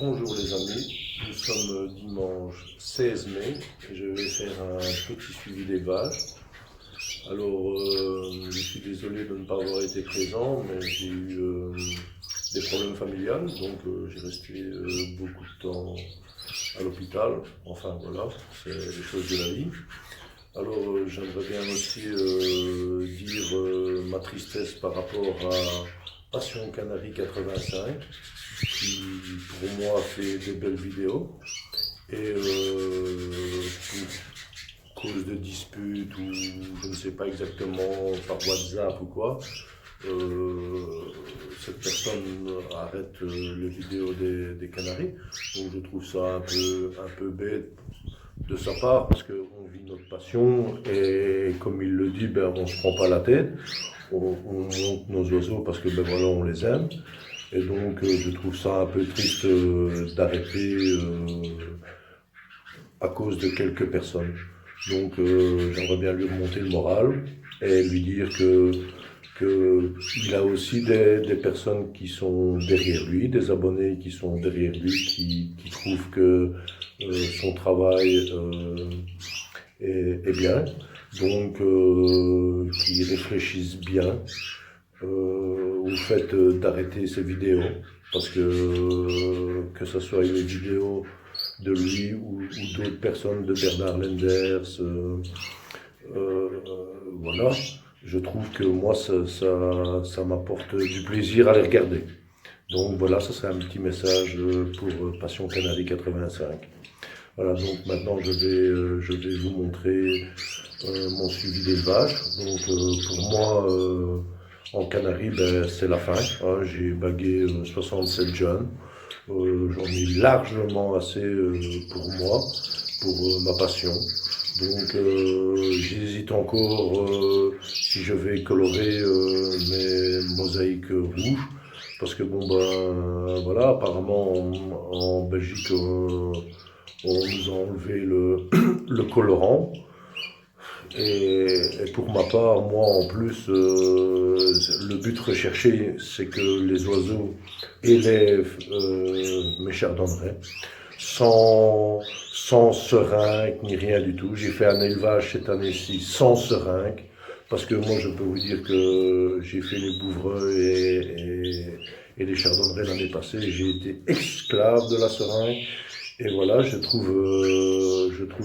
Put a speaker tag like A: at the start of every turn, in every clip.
A: Bonjour les amis, nous sommes dimanche 16 mai et je vais faire un petit suivi des vaches. Alors, je suis désolé de ne pas avoir été présent, mais j'ai eu des problèmes familiales, donc j'ai resté beaucoup de temps à l'hôpital. Enfin voilà, c'est les choses de la vie. Alors, j'aimerais bien aussi dire ma tristesse par rapport à Passion Canary 85, qui pour moi fait des belles vidéos. Et pour cause de disputes ou je ne sais pas exactement par WhatsApp ou quoi, cette personne arrête les vidéos des Canaries. Donc je trouve ça un peu bête de sa part parce qu'on vit notre passion et comme il le dit, ben, on ne se prend pas la tête. On monte nos oiseaux parce que ben, voilà, on les aime. Et donc je trouve ça un peu triste d'arrêter à cause de quelques personnes. Donc j'aimerais bien lui remonter le moral et lui dire que il a aussi des personnes qui sont derrière lui, des abonnés qui sont derrière lui, qui trouvent que son travail est bien, donc qui réfléchissent bien au fait d'arrêter ces vidéos, parce que ce soit une vidéo de lui ou d'autres personnes, de Bernard Lenders, voilà, je trouve que moi ça m'apporte du plaisir à les regarder. Donc voilà, ça serait un petit message pour Passion Canary 85. Voilà, donc maintenant je vais vous montrer mon suivi d'élevage. Donc pour moi, en Canaries, ben, c'est la fin. Hein. J'ai bagué 67 jeunes. J'en ai largement assez pour moi, pour ma passion. Donc j'hésite encore si je vais colorer mes mosaïques rouges. Parce que bon ben voilà, apparemment en Belgique on nous a enlevé le colorant. Et pour ma part, moi en plus, le but recherché, c'est que les oiseaux élèvent mes chardonnerets sans seringue ni rien du tout. J'ai fait un élevage cette année-ci sans seringue, parce que moi je peux vous dire que j'ai fait les bouvreux et les chardonnerets l'année passée, j'ai été esclave de la seringue. Et voilà, je trouve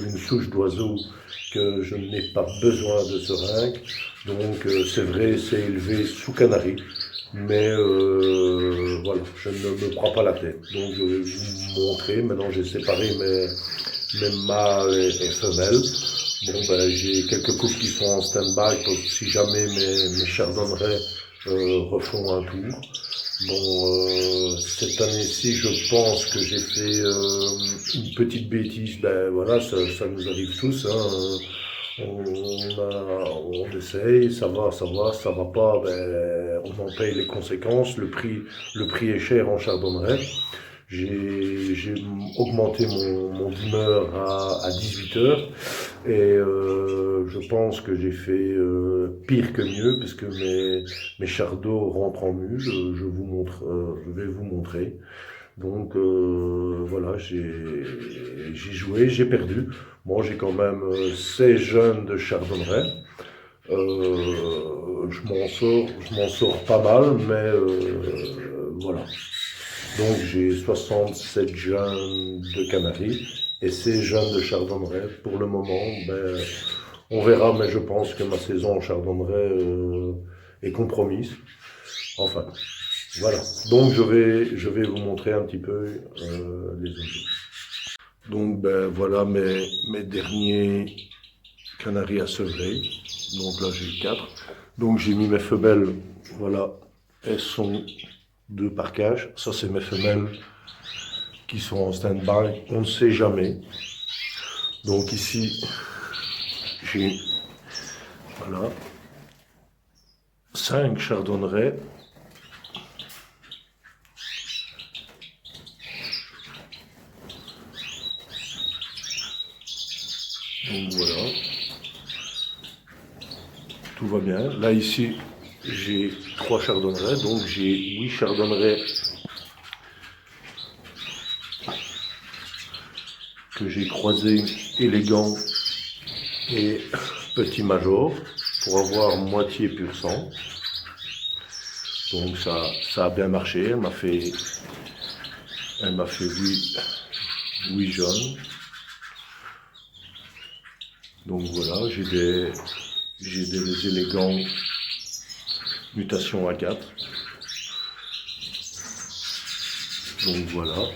A: une souche d'oiseaux que je n'ai pas besoin de seringue. Donc c'est vrai, c'est élevé sous Canaries, mais voilà, je ne me prends pas la tête. Donc je vais vous montrer, maintenant j'ai séparé mes mâles et femelles. Bon ben j'ai quelques couples qui sont en stand-by pour si jamais mes chardonnerets refont un tour. Bon, cette année-ci, je pense que j'ai fait une petite bêtise. Ben voilà, ça nous arrive tous. Hein. On essaye, ça va pas. Ben, on en paye les conséquences. Le prix est cher en chardonneret. J'ai augmenté mon dimmer à 18 heures et je pense que j'ai fait pire que mieux puisque mes chardons rentrent en mue, je vais vous montrer. Donc voilà, j'ai joué, j'ai perdu. Bon, j'ai quand même 16 jeunes de chardonneret. Je m'en sors pas mal, mais voilà. Donc j'ai 67 jeunes de Canaries et 16 jeunes de chardonneret. Pour le moment, ben, on verra, mais je pense que ma saison en chardonneret est compromise. Enfin, voilà. Donc je vais vous montrer un petit peu les oiseaux. Donc ben voilà mes derniers Canaries à sevrer. Donc là j'ai 4. Donc j'ai mis mes femelles, voilà, elles sont 2 par cage. Ça c'est mes femelles qui sont en stand-by, on ne sait jamais. Donc ici j'ai voilà 5 chardonnerets. Donc voilà, tout va bien. Là ici j'ai 3 chardonnerets, donc j'ai 8 chardonnerets que j'ai croisé élégant et petit major pour avoir moitié pur sang. Donc ça a bien marché, elle m'a fait 8 jaunes. Donc voilà, j'ai des élégants mutations A4. Donc voilà.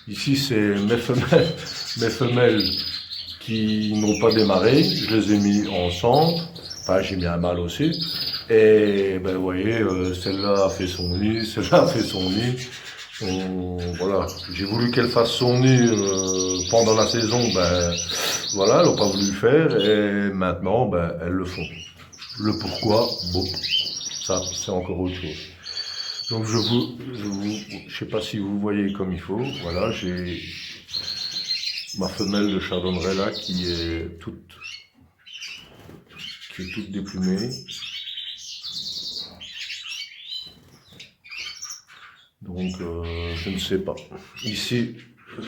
A: Ici c'est mes femelles qui n'ont pas démarré, je les ai mis ensemble. Enfin, j'ai mis un mâle aussi. Et ben, vous voyez, celle-là a fait son nid, celle-là a fait son nid. Voilà, j'ai voulu qu'elle fasse son nid pendant la saison. Ben, voilà, elle n'a pas voulu le faire. Et maintenant, ben, elles le font. Le pourquoi, bon, ça, c'est encore autre chose. Donc, je sais pas si vous voyez comme il faut. Voilà, j'ai ma femelle de chardonneret là qui est toute déplumée. Donc je ne sais pas. Ici,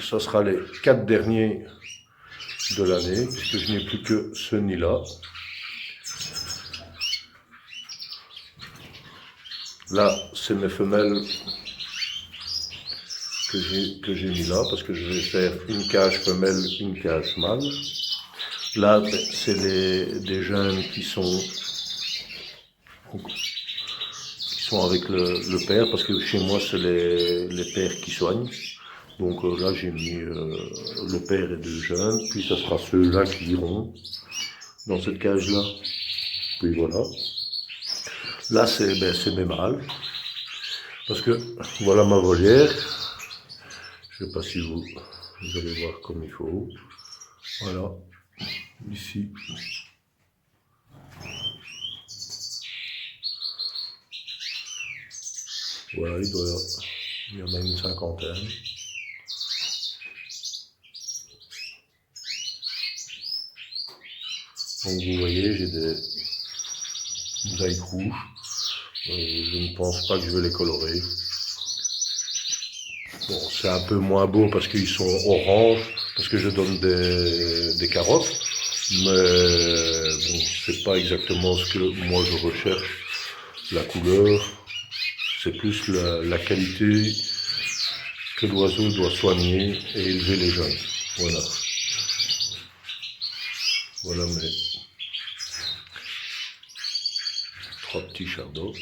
A: ça sera les 4 derniers de l'année, puisque je n'ai plus que ce nid-là. Là, c'est mes femelles que j'ai mis là, parce que je vais faire une cage femelle, une cage mâle. Là, c'est des jeunes qui sont avec le père, parce que chez moi, c'est les pères qui soignent. Donc là, j'ai mis le père et 2 jeunes, puis ça sera ceux-là qui iront dans cette cage-là. Puis voilà. Là, c'est mes mâles, parce que voilà ma volière. Je ne sais pas si vous allez voir comme il faut. Voilà, ici. Voilà, il y en a une cinquantaine. Donc vous voyez, j'ai des mosaïques rouges. Je ne pense pas que je vais les colorer. Bon, c'est un peu moins beau parce qu'ils sont orange, parce que je donne des carottes. Mais bon, c'est pas exactement ce que moi je recherche. La couleur, c'est plus la qualité que l'oiseau doit soigner et élever les jeunes. Voilà. Voilà mes 3 petits chardons.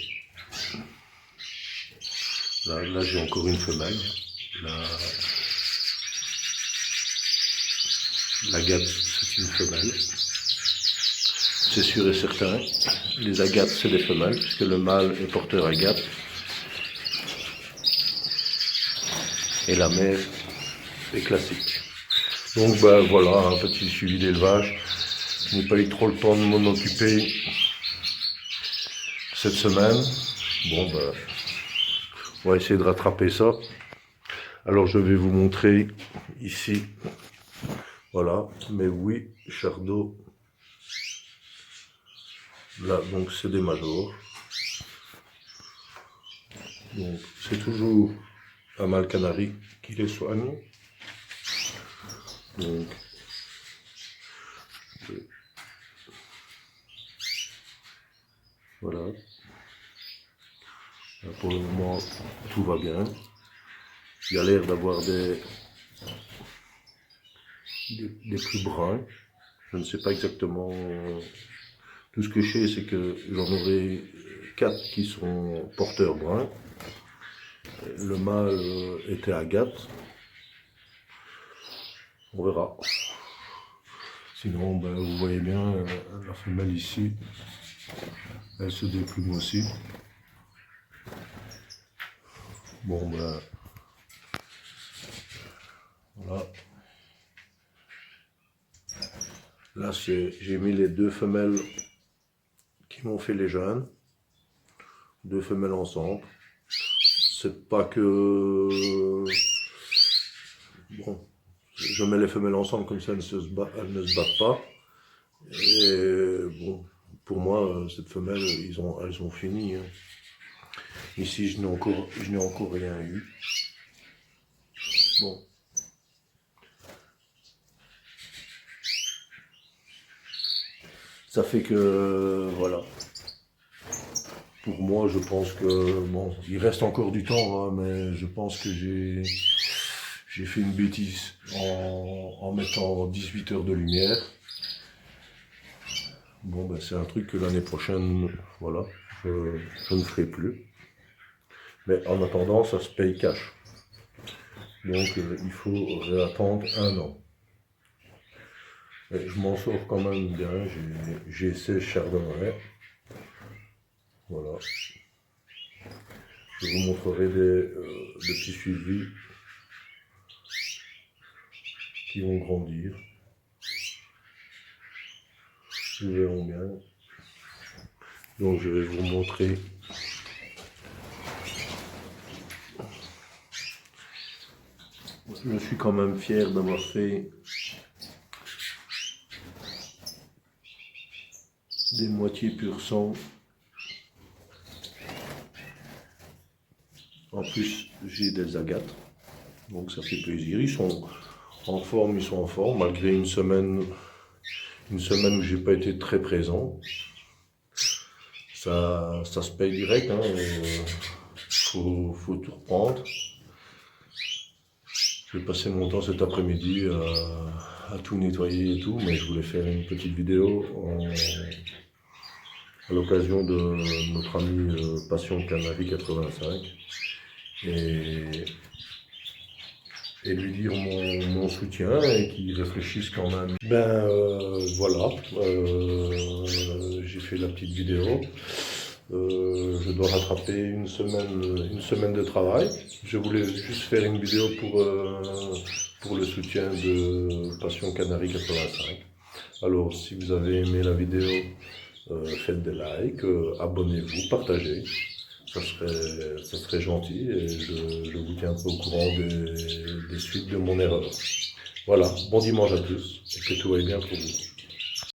A: Là j'ai encore une femelle. L'agate, c'est une femelle. C'est sûr et certain. Les agates, c'est des femelles, puisque le mâle est porteur agate. Et la mère est classique. Donc ben voilà, un petit suivi d'élevage. Je n'ai pas eu trop le temps de m'en occuper cette semaine. Bon ben, on va essayer de rattraper ça. Alors je vais vous montrer ici, voilà, mes 8 chardons. Là, donc c'est des majors. Donc c'est toujours un mâle canari qui les soigne. Donc, voilà. Là, pour le moment, tout va bien. Il y a l'air d'avoir des plus bruns. Je ne sais pas exactement. Tout ce que je sais, c'est que j'en aurai 4 qui sont porteurs bruns. Le mâle était agate. On verra. Sinon, ben, vous voyez bien, la femelle ici, elle se déplume aussi. Bon, ben, voilà. Là, j'ai mis les 2 femelles qui m'ont fait les jeunes. 2 femelles ensemble. C'est pas que... Bon, je mets les femelles ensemble comme ça, elles ne se battent pas. Et bon, pour moi, cette femelle, elles ont fini. Hein. Ici, je n'ai encore rien eu. Bon. Ça fait que, voilà. Pour moi, je pense que, bon, il reste encore du temps, hein, mais je pense que j'ai fait une bêtise en mettant 18 heures de lumière. Bon, ben, c'est un truc que l'année prochaine, voilà, je ne ferai plus. Mais en attendant, ça se paye cash. Donc, il faut réattendre 1 an. Et je m'en sors quand même bien, j'ai 16 chardonnerets. Voilà. Je vous montrerai des petits suivis qui vont grandir. Nous verrons bien. Donc je vais vous montrer je suis quand même fier d'avoir fait des moitiés pur sang. En plus, j'ai des agates, donc ça fait plaisir. Ils sont en forme, malgré une semaine où j'ai pas été très présent. Ça se paye direct, hein. Faut tout reprendre. J'ai passé mon temps cet après-midi à tout nettoyer et tout, mais je voulais faire une petite vidéo à l'occasion de notre ami Passion Canari 85 et lui dire mon soutien et qu'il réfléchisse quand même. Ben voilà, j'ai fait la petite vidéo. Je dois rattraper une semaine de travail. Je voulais juste faire une vidéo pour le soutien de Passion Canari 85. Alors, si vous avez aimé la vidéo, faites des likes, abonnez-vous, partagez. Ça serait gentil et je vous tiens un peu au courant des suites de mon erreur. Voilà, bon dimanche à tous et que tout aille bien pour vous.